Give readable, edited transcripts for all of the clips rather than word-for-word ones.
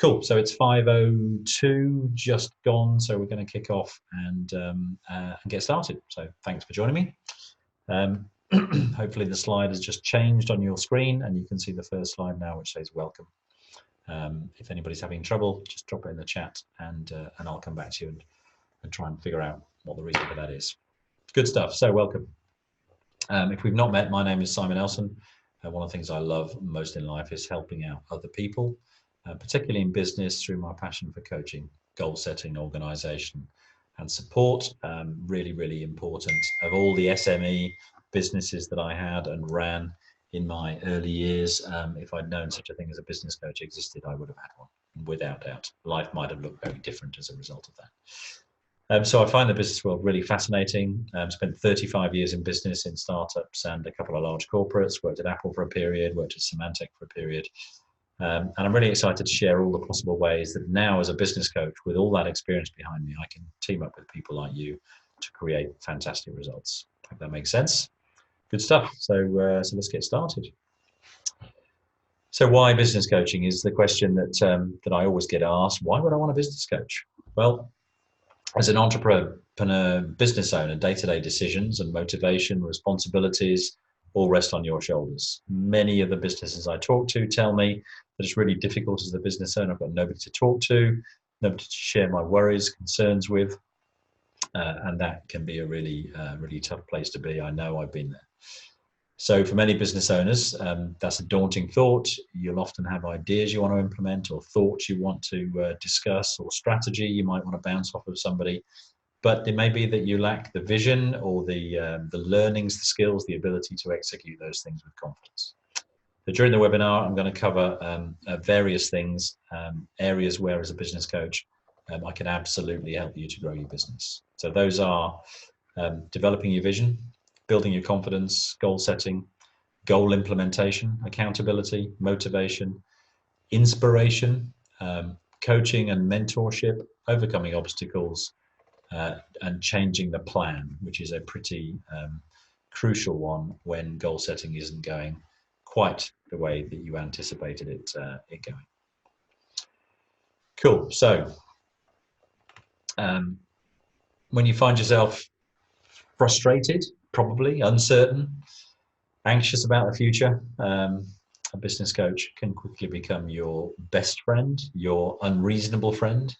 Cool. So it's 5:02, just gone. So we're going to kick off and get started. So thanks for joining me. Hopefully the slide has just changed on your screen and you can see the first slide now, which says welcome. If anybody's having trouble, just drop it in the chat and I'll come back to you and try and figure out what the reason for that is. Good stuff. So welcome. If we've not met, my name is Simon Elson. One of the things I love most in life is helping out other people, particularly in business, through my passion for coaching, goal setting, organization and support. Really, really important. Of all the SME businesses that I had and ran in my early years, if I'd known such a thing as a business coach existed, I would have had one, without doubt. Life might have looked very different as a result of that. So I find the business world really fascinating. Spent 35 years in business, in startups and a couple of large corporates, worked at Apple for a period, worked at Symantec for a period. And I'm really excited to share all the possible ways that now as a business coach, with all that experience behind me, I can team up with people like you to create fantastic results. Hope that makes sense. Good stuff. So let's get started. So why business coaching is the question that I always get asked. Why would I want a business coach? Well, as an entrepreneur, business owner, day-to-day decisions and motivation, responsibilities all rest on your shoulders. Many of the businesses I talk to tell me that it's really difficult as a business owner. I've got nobody to talk to, nobody to share my worries, concerns with, and that can be a really, really tough place to be. I know, I've been there. So for many business owners, that's a daunting thought. You'll often have ideas you want to implement or thoughts you want to discuss or strategy you might want to bounce off of somebody. But it may be that you lack the vision or the learnings, the skills, the ability to execute those things with confidence. So during the webinar, I'm going to cover various things, areas where as a business coach, I can absolutely help you to grow your business. So those are developing your vision, building your confidence, goal setting, goal implementation, accountability, motivation, inspiration, coaching and mentorship, overcoming obstacles, and changing the plan, which is a pretty crucial one when goal setting isn't going quite the way that you anticipated it going. Cool. So when you find yourself frustrated, probably uncertain, anxious about the future, a business coach can quickly become your best friend, your unreasonable friend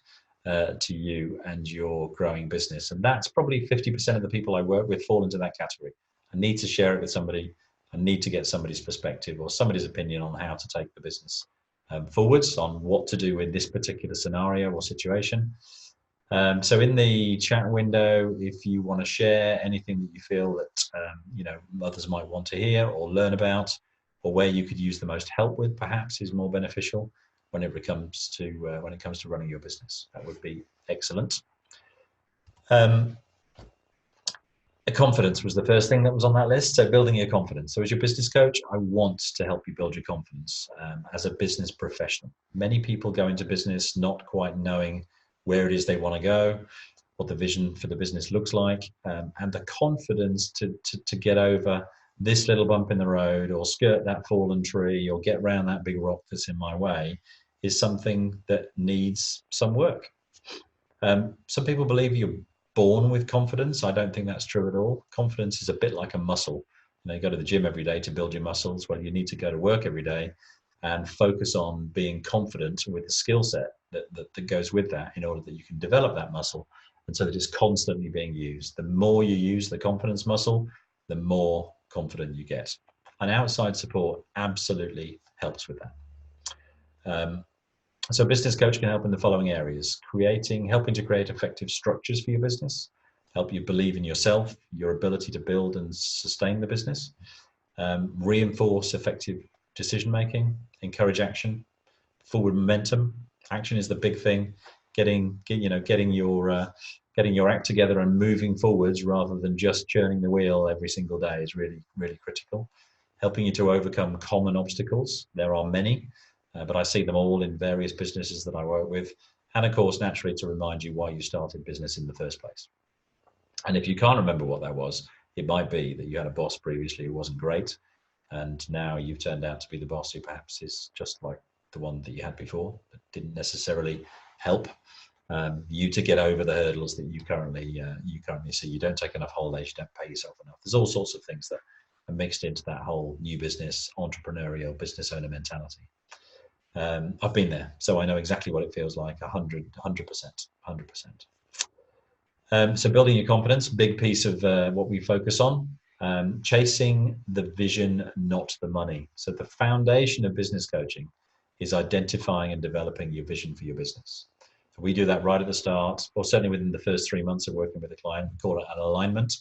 to you and your growing business. And that's probably 50% of the people I work with fall into that category. I need to share it with somebody. I need to get somebody's perspective or somebody's opinion on how to take the business forwards, on what to do in this particular scenario or situation. So in the chat window, if you want to share anything that you feel that others might want to hear or learn about, or where you could use the most help with, perhaps is more beneficial when it comes to running your business, that would be excellent. Confidence was the first thing that was on that list. So building your confidence. So as your business coach, I want to help you build your confidence as a business professional. Many people go into business not quite knowing where it is they want to go, what the vision for the business looks like, and the confidence to get over this little bump in the road or skirt that fallen tree or get around that big rock that's in my way is something that needs some work. Some people believe you're born with confidence. I don't think that's true at all. Confidence is a bit like a muscle. You go to the gym every day to build your muscles. Well, you need to go to work every day and focus on being confident with the skill set that goes with that in order that you can develop that muscle and so that it's constantly being used. The more you use the confidence muscle, the more confident you get. And outside support absolutely helps with that. So a business coach can help in the following areas: helping to create effective structures for your business, help you believe in yourself, your ability to build and sustain the business, reinforce effective decision-making, encourage action, forward momentum. Action is the big thing. Getting your act together and moving forwards rather than just churning the wheel every single day is really, really critical. Helping you to overcome common obstacles. There are many, but I see them all in various businesses that I work with. And of course, naturally, to remind you why you started business in the first place. And if you can't remember what that was, it might be that you had a boss previously who wasn't great, and now you've turned out to be the boss who perhaps is just like the one that you had before, that didn't necessarily help you to get over the hurdles that you currently see. You don't take enough holidays, you don't pay yourself enough. There's all sorts of things that are mixed into that whole new business, entrepreneurial business owner mentality. I've been there, so I know exactly what it feels like. 100%. So building your confidence, big piece of what we focus on. Chasing the vision, not the money. So the foundation of business coaching is identifying and developing your vision for your business. So we do that right at the start, or certainly within the first 3 months of working with a client. We call it an alignment,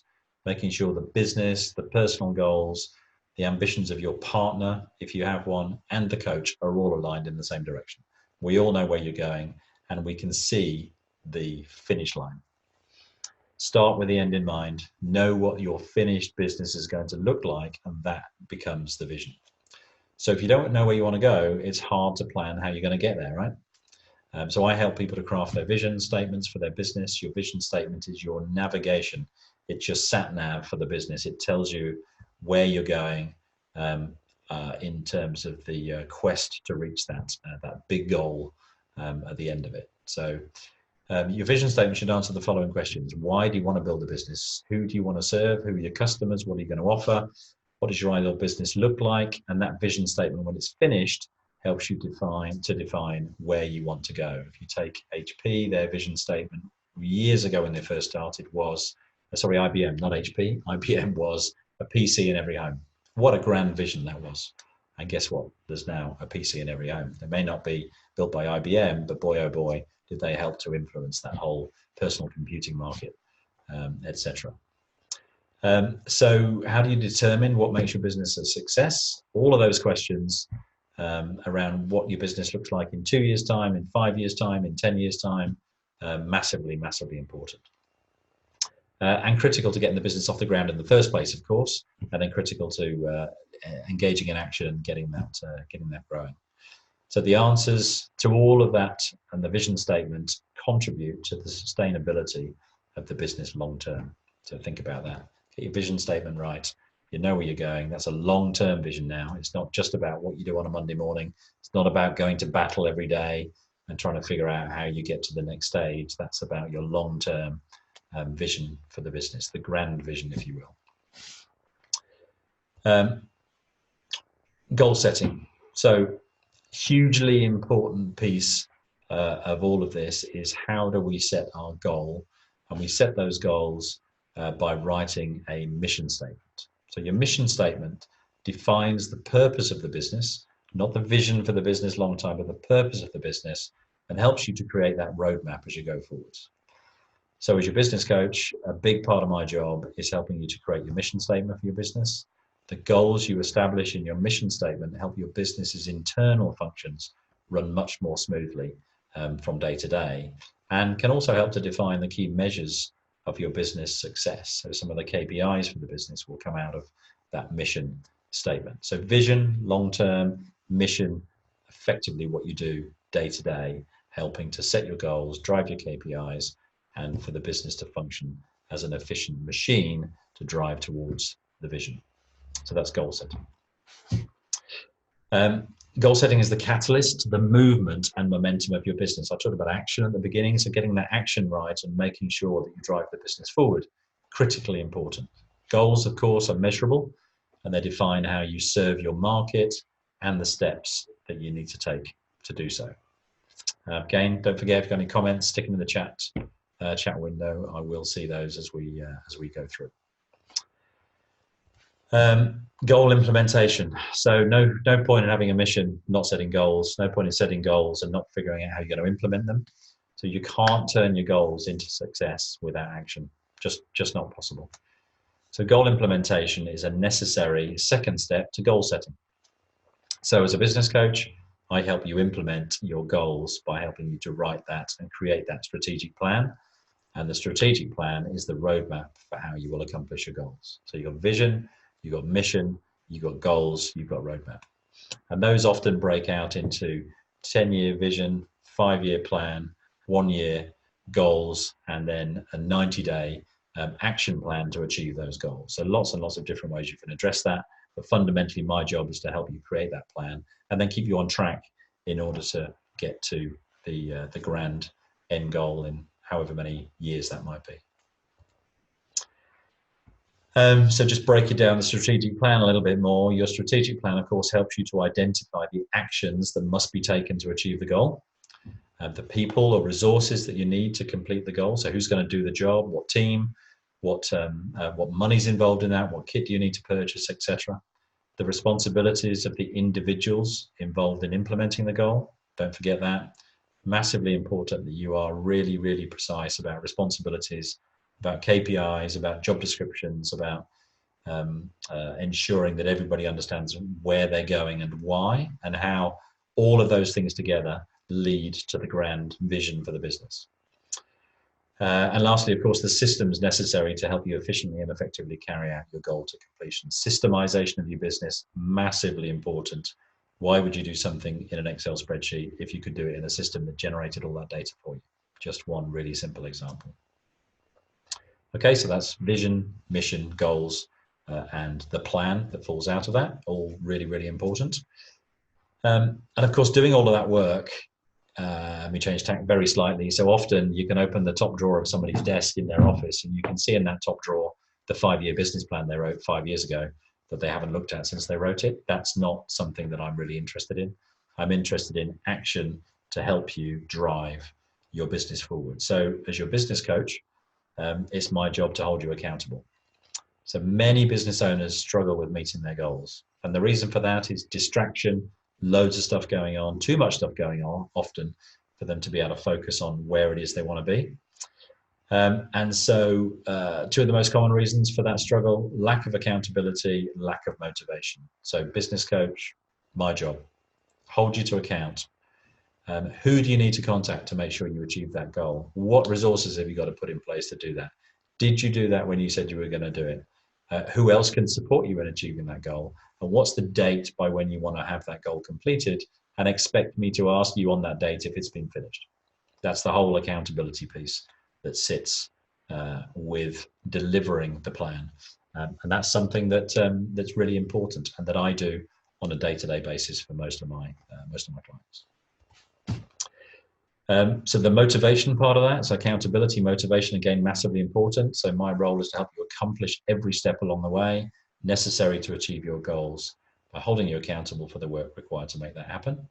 making sure the business, the personal goals, the ambitions of your partner, if you have one, and the coach are all aligned in the same direction. We all know where you're going, and we can see the finish line. Start with the end in mind, know what your finished business is going to look like, and that becomes the vision. So if you don't know where you want to go, it's hard to plan how you're going to get there, right? So I help people to craft their vision statements for their business. Your vision statement is your navigation. It's your sat nav for the business. It tells you where you're going in terms of the quest to reach that big goal at the end of it. So your vision statement should answer the following questions. Why do you want to build a business? Who do you want to serve? Who are your customers? What are you going to offer? What does your ideal business look like? And that vision statement, when it's finished, helps you define where you want to go. If you take HP, their vision statement years ago when they first started was, sorry, IBM, not HP. IBM was a PC in every home. What a grand vision that was. And guess what? There's now a PC in every home. They may not be built by IBM, but boy, oh boy, did they help to influence that whole personal computing market, etc. So how do you determine what makes your business a success? All of those questions around what your business looks like in 2 years' time, in 5 years' time, in 10 years' time, massively important. And critical to getting the business off the ground in the first place, of course, and then critical to engaging in action and getting that growing. So the answers to all of that and the vision statement contribute to the sustainability of the business long term. So think about that. Get your vision statement right. You know where you're going. That's a long-term vision now. It's not just about what you do on a Monday morning. It's not about going to battle every day and trying to figure out how you get to the next stage. That's about your long-term vision for the business, the grand vision, if you will. Goal setting. So hugely important piece of all of this is how do we set our goal? And we set those goals by writing a mission statement. So your mission statement defines the purpose of the business, not the vision for the business long term, but the purpose of the business, and helps you to create that roadmap as you go forwards. So as your business coach, a big part of my job is helping you to create your mission statement for your business. The goals you establish in your mission statement help your business's internal functions run much more smoothly from day to day, and can also help to define the key measures of your business success. So some of the KPIs for the business will come out of that mission statement. So vision, long-term, mission, effectively what you do day to day, helping to set your goals, drive your KPIs, and for the business to function as an efficient machine to drive towards the vision. So that's goal setting. Goal setting is the catalyst, the movement and momentum of your business. I talked about action at the beginning, so getting that action right and making sure that you drive the business forward, critically important. Goals, of course, are measurable, and they define how you serve your market and the steps that you need to take to do so. Again, don't forget, if you've got any comments, stick them in the chat window. I will see those as we go through. Goal implementation. So no point in having a mission, not setting goals. No point in setting goals and not figuring out how you're going to implement them. So you can't turn your goals into success without action. Just not possible. So goal implementation is a necessary second step to goal setting. So as a business coach, I help you implement your goals by helping you to write that and create that strategic plan. And the strategic plan is the roadmap for how you will accomplish your goals. So you've got vision, you've got mission, you've got goals, you've got roadmap. And those often break out into 10-year vision, 5-year plan, 1-year goals, and then a 90-day action plan to achieve those goals. So lots and lots of different ways you can address that. But fundamentally, my job is to help you create that plan and then keep you on track in order to get to the grand end goal in however many years that might be. So just breaking down the strategic plan a little bit more. Your strategic plan, of course, helps you to identify the actions that must be taken to achieve the goal, the people or resources that you need to complete the goal. So who's going to do the job, what team, what money's involved in that, what kit do you need to purchase, etc. The responsibilities of the individuals involved in implementing the goal. Don't forget that. Massively important that you are really, really precise about responsibilities, about KPIs, about job descriptions, about ensuring that everybody understands where they're going and why, and how all of those things together lead to the grand vision for the business. And lastly, of course, the systems necessary to help you efficiently and effectively carry out your goal to completion. Systemization of your business, massively important. Why would you do something in an Excel spreadsheet if you could do it in a system that generated all that data for you? Just one really simple example. Okay, so that's vision, mission, goals, and the plan that falls out of that, all really, really important. And of course, doing all of that work, we change tack very slightly. So often you can open the top drawer of somebody's desk in their office and you can see in that top drawer the 5-year business plan they wrote 5 years ago that they haven't looked at since they wrote it. That's not something that I'm really interested in. I'm interested in action to help you drive your business forward. So as your business coach, it's my job to hold you accountable. So many business owners struggle with meeting their goals. And the reason for that is distraction, loads of stuff going on, too much stuff going on often for them to be able to focus on where it is they want to be. And so two of the most common reasons for that struggle: lack of accountability, lack of motivation. So business coach, my job, hold you to account. Who do you need to contact to make sure you achieve that goal? What resources have you got to put in place to do that? Did you do that when you said you were going to do it? Who else can support you in achieving that goal? And what's the date by when you want to have that goal completed? And expect me to ask you on that date if it's been finished. That's the whole accountability piece that sits with delivering the plan. And that's something that that's really important and that I do on a day-to-day basis for most of my clients. So the motivation part of that, so accountability, motivation, again, massively important. So my role is to help you accomplish every step along the way necessary to achieve your goals by holding you accountable for the work required to make that happen.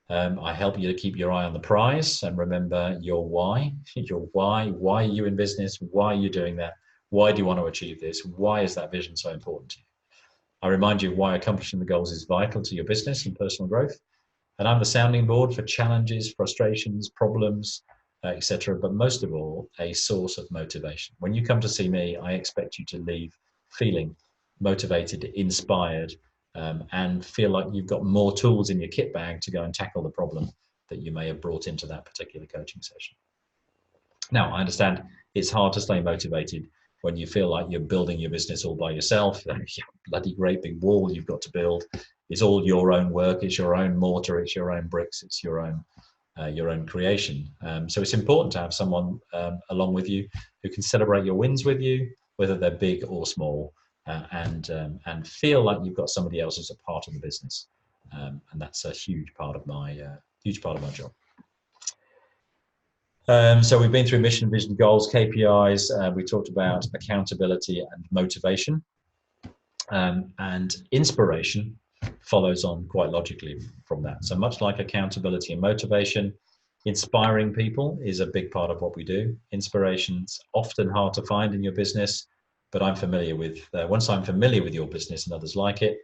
I help you to keep your eye on the prize and remember your why. Why are you in business? Why are you doing that? Why do you want to achieve this? Why is that vision so important to you? I remind you of why accomplishing the goals is vital to your business and personal growth. And I'm the sounding board for challenges, frustrations, problems, etc. But most of all, a source of motivation. When you come to see me, I expect you to leave feeling motivated, inspired, and feel like you've got more tools in your kit bag to go and tackle the problem that you may have brought into that particular coaching session. Now, I understand it's hard to stay motivated when you feel like you're building your business all by yourself. Bloody great big wall you've got to build. It's all your own work. It's your own mortar. It's your own bricks. It's your own creation. So it's important to have someone along with you who can celebrate your wins with you, whether they're big or small, and feel like you've got somebody else as a part of the business. And that's a huge part of my job. So we've been through mission, vision, goals, KPIs. We talked about accountability and motivation, and inspiration follows on quite logically from that. So much like accountability and motivation, inspiring people is a big part of what we do. Inspiration's often hard to find in your business, but I'm familiar with, once I'm familiar with your business and others like it,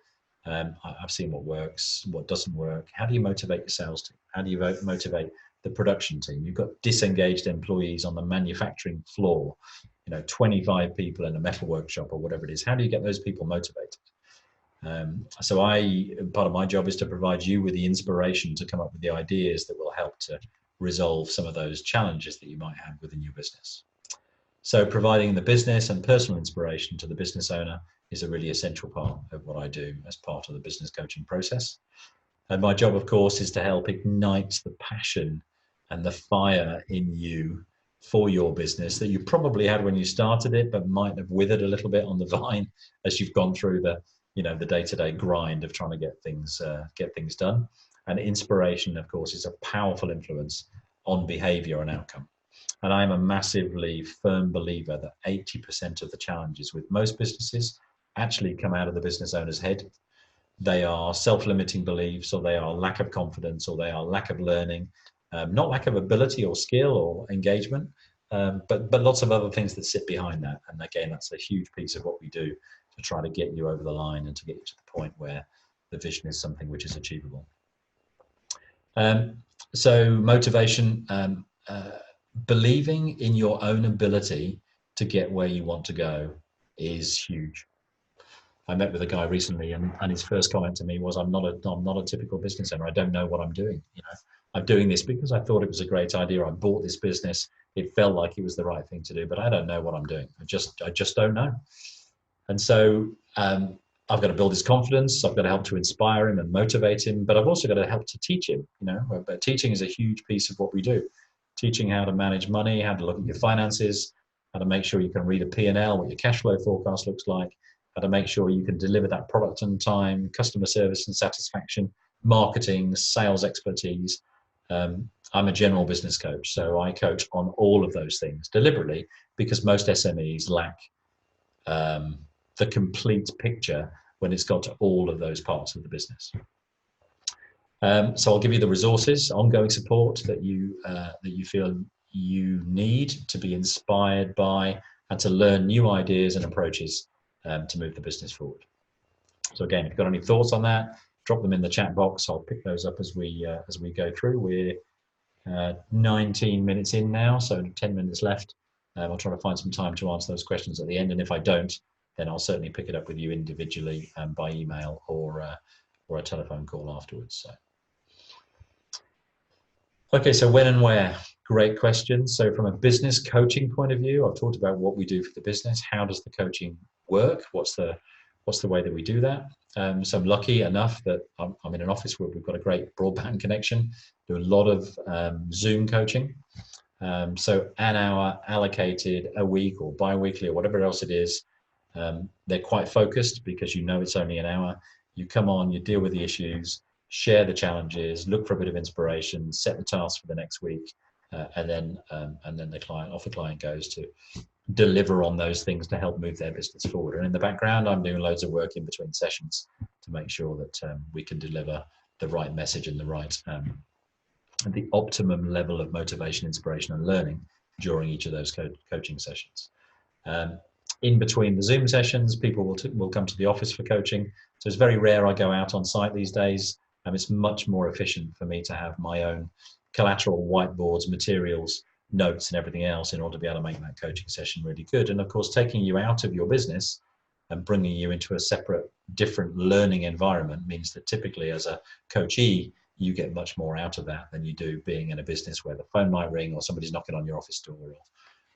I've seen what works, what doesn't work. How do you motivate your sales team? How do you motivate the production team? You've got disengaged employees on the manufacturing floor, 25 people in a metal workshop or whatever it is. How do you get those people motivated? So part of my job is to provide you with the inspiration to come up with the ideas that will help to resolve some of those challenges that you might have within your business. So providing the business and personal inspiration to the business owner is a really essential part of what I do as part of the business coaching process. And my job, of course, is to help ignite the passion and the fire in you for your business that you probably had when you started it, but might have withered a little bit on the vine as you've gone through the day-to-day grind of trying to get things done. And inspiration, of course, is a powerful influence on behavior and outcome. And I'm a massively firm believer that 80% of the challenges with most businesses actually come out of the business owner's head. They are self-limiting beliefs, or they are lack of confidence, or they are lack of learning, not lack of ability or skill or engagement, but lots of other things that sit behind that. And again, that's a huge piece of what we do to try to get you over the line and to get you to the point where the vision is something which is achievable. So motivation, believing in your own ability to get where you want to go is huge. I met with a guy recently, and his first comment to me was, I'm not a typical business owner. I don't know what I'm doing. I'm doing this because I thought it was a great idea. I bought this business. It felt like it was the right thing to do, but I don't know what I'm doing. I just don't know. And so I've got to build his confidence. I've got to help to inspire him and motivate him, but I've also got to help to teach him. But teaching is a huge piece of what we do. Teaching how to manage money, how to look at your finances, how to make sure you can read a P&L, what your cash flow forecast looks like, how to make sure you can deliver that product on time, customer service and satisfaction, marketing, sales expertise. I'm a general business coach, so I coach on all of those things deliberately, because most SMEs lack the complete picture when it's got to all of those parts of the business. So I'll give you the resources, ongoing support that you feel you need to be inspired by and to learn new ideas and approaches to move the business forward. So again, if you've got any thoughts on that, drop them in the chat box. I'll pick those up as we go through. We're 19 minutes in now, so 10 minutes left. I'll try to find some time to answer those questions at the end, and if I don't, then I'll certainly pick it up with you individually by email or a telephone call afterwards. So. Okay, so when and where? Great question. So from a business coaching point of view, I've talked about what we do for the business. How does the coaching work? What's the way that we do that? So I'm lucky enough that I'm in an office where we've got a great broadband connection. Do a lot of Zoom coaching. So an hour allocated a week or bi-weekly or whatever else it is. They're quite focused because it's only an hour. You come on, you deal with the issues, share the challenges, look for a bit of inspiration, set the task for the next week, and then the client goes to deliver on those things to help move their business forward. And in the background, I'm doing loads of work in between sessions to make sure that we can deliver the right message and the optimum level of motivation, inspiration, and learning during each of those coaching sessions. In between the Zoom sessions, people will come to the office for coaching. So it's very rare I go out on site these days. It's much more efficient for me to have my own collateral, whiteboards, materials, notes, and everything else in order to be able to make that coaching session really good. And of course, taking you out of your business and bringing you into a separate, different learning environment means that typically as a coachee, you get much more out of that than you do being in a business where the phone might ring or somebody's knocking on your office door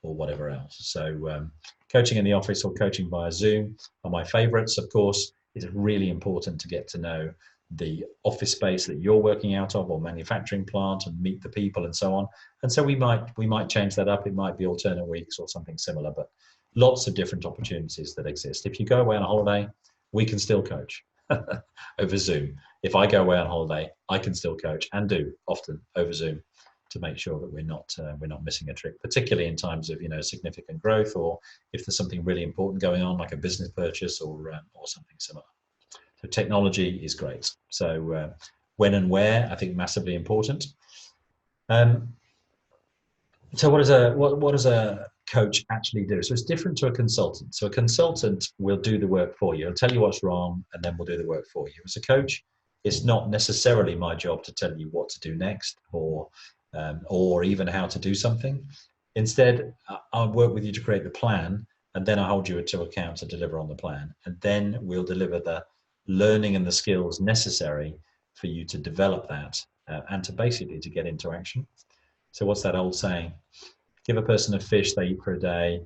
or whatever else. So coaching in the office or coaching via Zoom are my favorites. Of course, it's really important to get to know the office space that you're working out of or manufacturing plant and meet the people and so on. And so we might change that up. It might be alternate weeks or something similar, but lots of different opportunities that exist. If you go away on a holiday, we can still coach over Zoom. If I go away on holiday, I can still coach and do often over Zoom to make sure that we're not missing a trick, particularly in times of significant growth, or if there's something really important going on like a business purchase or something similar. So technology is great. So when and where, I think, massively important. So what does a coach actually do? So it's different to a consultant. So a consultant will do the work for you. He'll tell you what's wrong, and then we'll do the work for you. As a coach, it's not necessarily my job to tell you what to do next or even how to do something. Instead, I'll work with you to create the plan, and then I hold you to account to deliver on the plan. And then we'll deliver the learning and the skills necessary for you to develop that and to basically to get into action. So what's that old saying? Give a person a fish they eat for a day,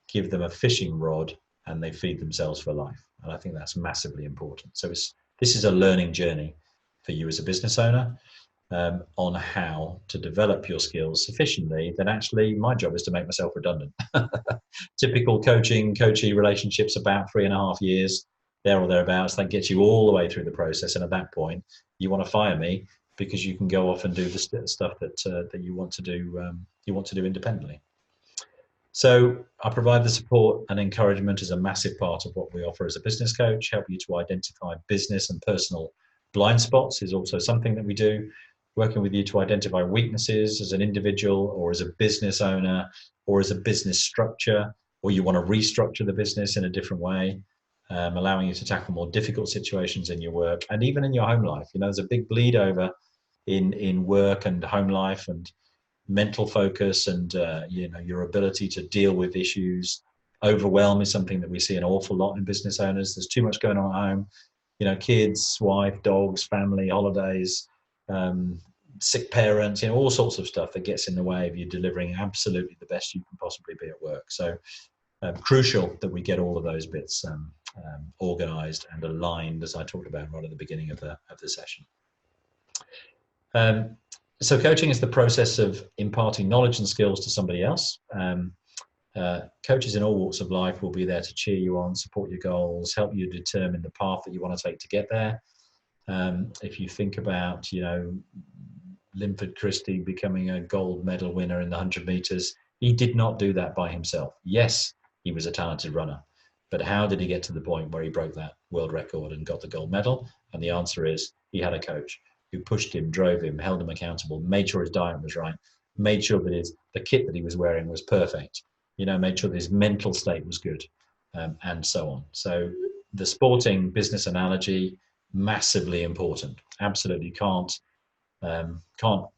give them a fishing rod, and they feed themselves for life. And I think that's massively important. So this is a learning journey for you as a business owner on how to develop your skills sufficiently that actually my job is to make myself redundant. Typical coachee relationships about 3.5 years, there or thereabouts. That gets you all the way through the process. And at that point, you want to fire me, because you can go off and do the stuff that you want to do. You want to do independently. So I provide the support and encouragement as a massive part of what we offer as a business coach. Help you to identify business and personal blind spots is also something that we do. Working with you to identify weaknesses as an individual or as a business owner or as a business structure, or you want to restructure the business in a different way, allowing you to tackle more difficult situations in your work and even in your home life. You know, there's a big bleed over in work and home life, and mental focus and you know, your ability to deal with issues. Overwhelm is something that we see an awful lot in business owners. There's too much going on at home, you know, kids, wife, dogs, family, holidays, sick parents, you know, all sorts of stuff that gets in the way of you delivering absolutely the best you can possibly be at work. So crucial that we get all of those bits organized and aligned, as I talked about right at the beginning of the session. So coaching is the process of imparting knowledge and skills to somebody else. Coaches in all walks of life will be there to cheer you on, support your goals, help you determine the path that you want to take to get there. If you think about, you know, Linford Christie becoming a gold medal winner in the 100 meters, he did not do that by himself. Yes, he was a talented runner, but how did he get to the point where he broke that world record and got the gold medal? And the answer is he had a coach who pushed him, drove him, held him accountable, made sure his diet was right, made sure that the kit that he was wearing was perfect, you know, made sure that his mental state was good, and so on. So the sporting business analogy, massively important. Absolutely can't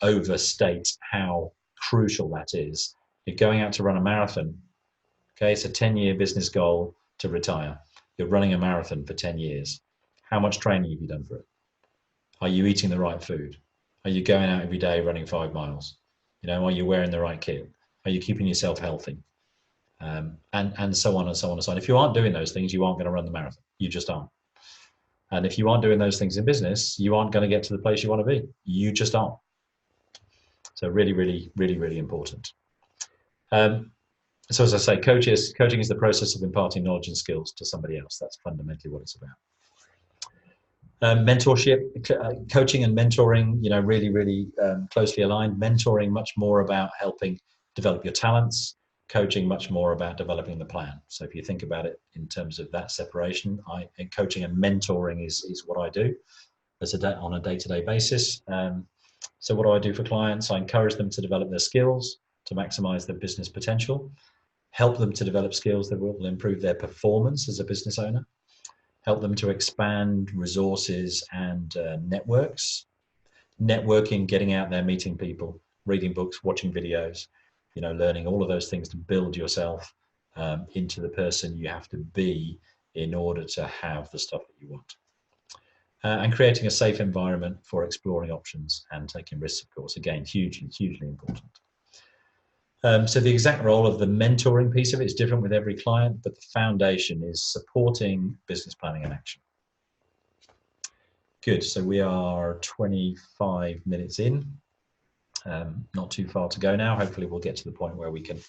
overstate how crucial that is. You're going out to run a marathon, okay, it's a 10-year business goal to retire. You're running a marathon for 10 years. How much training have you done for it? Are you eating the right food? Are you going out every day running 5 miles? You know, are you wearing the right kit? Are you keeping yourself healthy? And so on and so on and so on. If you aren't doing those things, you aren't going to run the marathon. You just aren't. And if you aren't doing those things in business, you aren't going to get to the place you want to be. You just aren't. So really, really, really, really important. So as I say, coaching is the process of imparting knowledge and skills to somebody else. That's fundamentally what it's about. Mentorship, coaching and mentoring, you know, really, really closely aligned. Mentoring much more about helping develop your talents. Coaching much more about developing the plan. So if you think about it in terms of that separation, coaching and mentoring is what I do on a day-to-day basis. So what do I do for clients? I encourage them to develop their skills to maximize their business potential, help them to develop skills that will improve their performance as a business owner, help them to expand resources and networks. Networking, getting out there, meeting people, reading books, watching videos, you know, learning all of those things to build yourself into the person you have to be in order to have the stuff that you want. And creating a safe environment for exploring options and taking risks, of course, again, hugely, hugely important. So the exact role of the mentoring piece of it is different with every client, but the foundation is supporting business planning and action. Good, so we are 25 minutes in, not too far to go now. Hopefully we'll get to the point where we can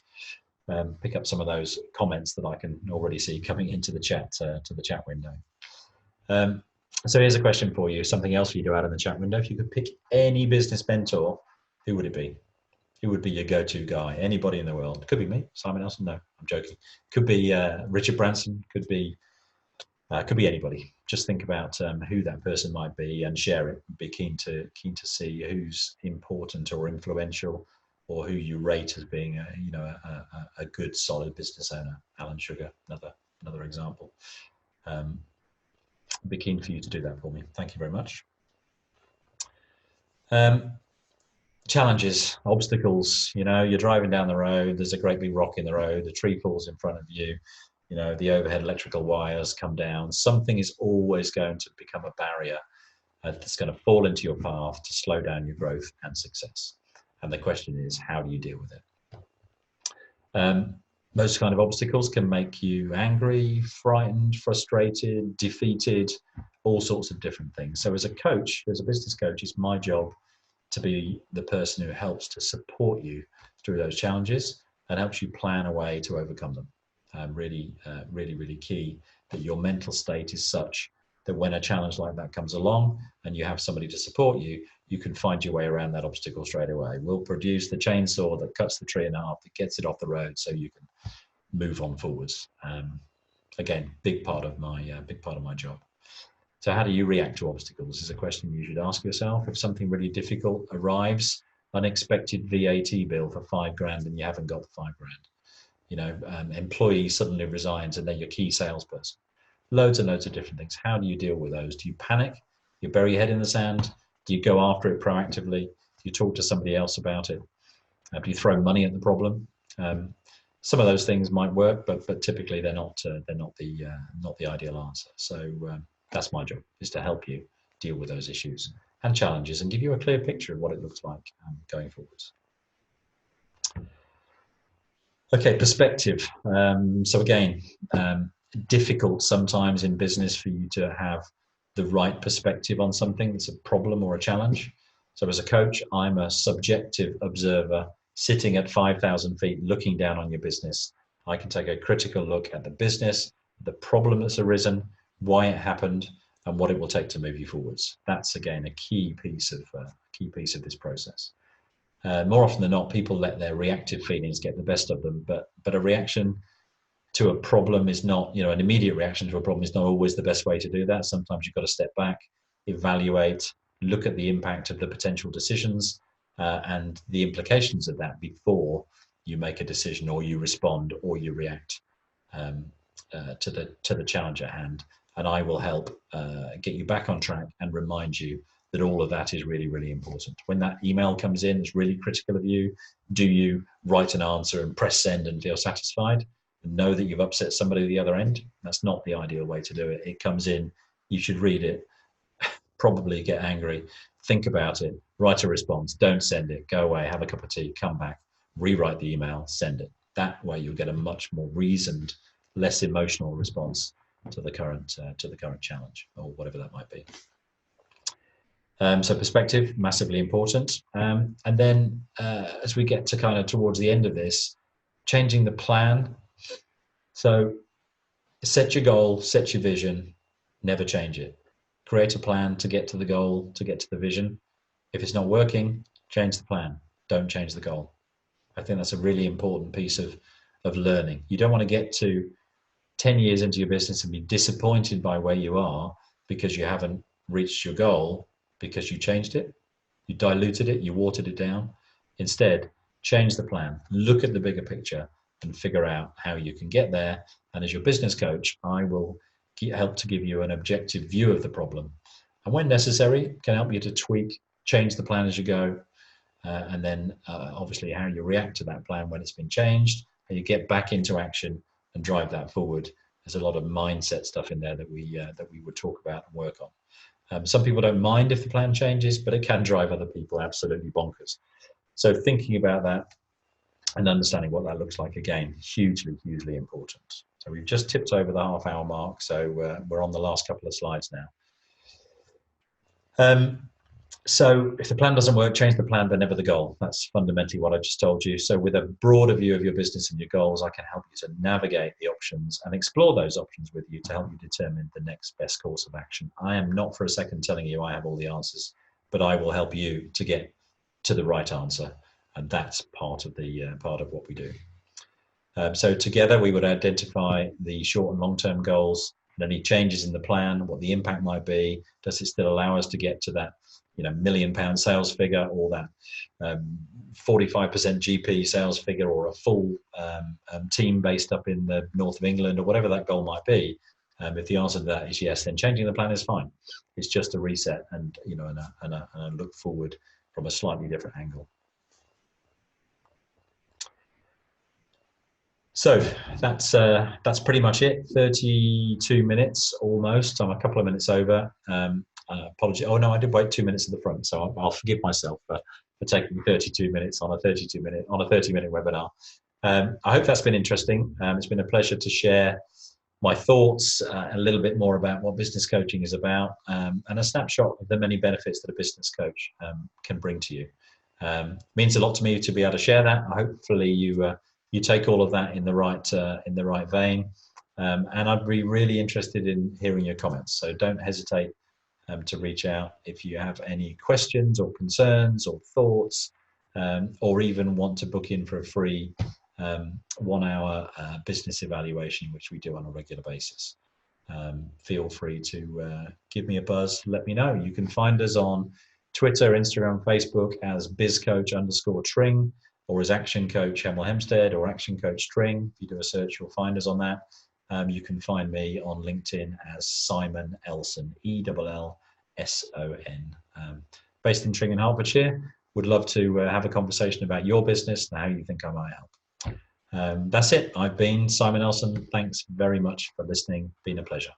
pick up some of those comments that I can already see coming into the chat, to the chat window. So here's a question for you, something else for you to add in the chat window. If you could pick any business mentor, who would it be? Who would be your go-to guy? Anybody in the world? Could be me, Simon Nelson. No, I'm joking. Could be Richard Branson. Could be anybody. Just think about who that person might be and share it. Be keen to see who's important or influential, or who you rate as being a good, solid business owner. Alan Sugar, another example. Be keen for you to do that for me. Thank you very much. Challenges, obstacles, you know, you're driving down the road, there's a great big rock in the road, the tree falls in front of you, you know, the overhead electrical wires come down. Something is always going to become a barrier that's going to fall into your path to slow down your growth and success. And the question is, how do you deal with it? Those kind of obstacles can make you angry, frightened, frustrated, defeated, all sorts of different things. So as a coach, as a business coach, it's my job to be the person who helps to support you through those challenges and helps you plan a way to overcome them. Really, really key that your mental state is such that when a challenge like that comes along and you have somebody to support you, you can find your way around that obstacle straight away. We'll produce the chainsaw that cuts the tree in half, that gets it off the road, so you can move on forwards. Again, big part of my job. So how do you react to obstacles is a question you should ask yourself. If something really difficult arrives, unexpected VAT bill for £5,000 and you haven't got the £5,000, employee suddenly resigns and they're your key salesperson. Loads and loads of different things. How do you deal with those? Do you panic? Do you bury your head in the sand? Do you go after it proactively? Do you talk to somebody else about it? Do you throw money at the problem? Some of those things might work, but typically they're not the ideal answer. So that's my job, is to help you deal with those issues and challenges and give you a clear picture of what it looks like going forwards. Okay, perspective. So again, difficult sometimes in business for you to have the right perspective on something that's a problem or a challenge. So as a coach, I'm a subjective observer sitting at 5,000 feet looking down on your business. I can take a critical look at the business, the problem that's arisen, why it happened, and what it will take to move you forwards. That's again a key piece of this process. More often than not, people let their reactive feelings get the best of them, but a reaction to a problem is not, an immediate reaction to a problem is not always the best way to do that. Sometimes you've got to step back, evaluate, look at the impact of the potential decisions and the implications of that before you make a decision or you respond or you react to the challenge at hand. And I will help get you back on track and remind you that all of that is really, really important. When that email comes in, it's really critical of you. Do you write an answer and press send and feel satisfied and know that you've upset somebody at the other end? That's not the ideal way to do it. It comes in, you should read it, probably get angry, think about it, write a response, don't send it, go away, have a cup of tea, come back, rewrite the email, send it. That way you'll get a much more reasoned, less emotional response to the current challenge or whatever that might be. So perspective, massively important. And then as we get to kind of towards the end of this, changing the plan. So set your goal, set your vision, never change it. Create a plan to get to the goal, to get to the vision. If it's not working, change the plan. Don't change the goal. I think that's a really important piece of learning. You don't want to get to 10 years into your business and be disappointed by where you are because you haven't reached your goal because you changed it, you diluted it, you watered it down. Instead, change the plan, look at the bigger picture and figure out how you can get there. And as your business coach, I will help to give you an objective view of the problem. And when necessary, can help you to tweak, change the plan as you go. And then obviously how you react to that plan when it's been changed, how you get back into action and drive that forward. There's a lot of mindset stuff in there that we would talk about and work on. Some people don't mind if the plan changes, but it can drive other people absolutely bonkers. So thinking about that and understanding what that looks like, again, hugely, hugely important. So we've just tipped over the half-hour mark, so we're on the last couple of slides now. So if the plan doesn't work, change the plan, but never the goal. That's fundamentally what I just told you. So with a broader view of your business and your goals, I can help you to navigate the options and explore those options with you to help you determine the next best course of action. I am not for a second telling you I have all the answers, but I will help you to get to the right answer. And that's part of what we do. So together we would identify the short and long-term goals and any changes in the plan, what the impact might be. Does it still allow us to get to that £1 million sales figure, or that 45% GP sales figure, or a full team based up in the north of England, or whatever that goal might be? If the answer to that is yes, then changing the plan is fine. It's just a reset and a look forward from a slightly different angle. So that's pretty much it. 32 minutes almost. I'm a couple of minutes over. Apology. Oh no, I did wait 2 minutes at the front, so I'll forgive myself for taking 32 minutes on a 30-minute webinar. I hope that's been interesting. It's been a pleasure to share my thoughts, a little bit more about what business coaching is about, and a snapshot of the many benefits that a business coach can bring to you. Means a lot to me to be able to share that. Hopefully you take all of that in the right vein, and I'd be really interested in hearing your comments. So don't hesitate to reach out if you have any questions or concerns or thoughts, or even want to book in for a free 1 hour business evaluation, which we do on a regular basis. Feel free to give me a buzz, let me know. You can find us on Twitter, Instagram, Facebook as bizcoach_Tring, or as Action Coach Hemel Hempstead, or Action Coach Tring. If you do a search, you'll find us on that. You can find me on LinkedIn as Simon Elson, ELLSON. Based in Tring in Hertfordshire. Would love to have a conversation about your business and how you think I might help. That's it. I've been Simon Elson. Thanks very much for listening. Been a pleasure.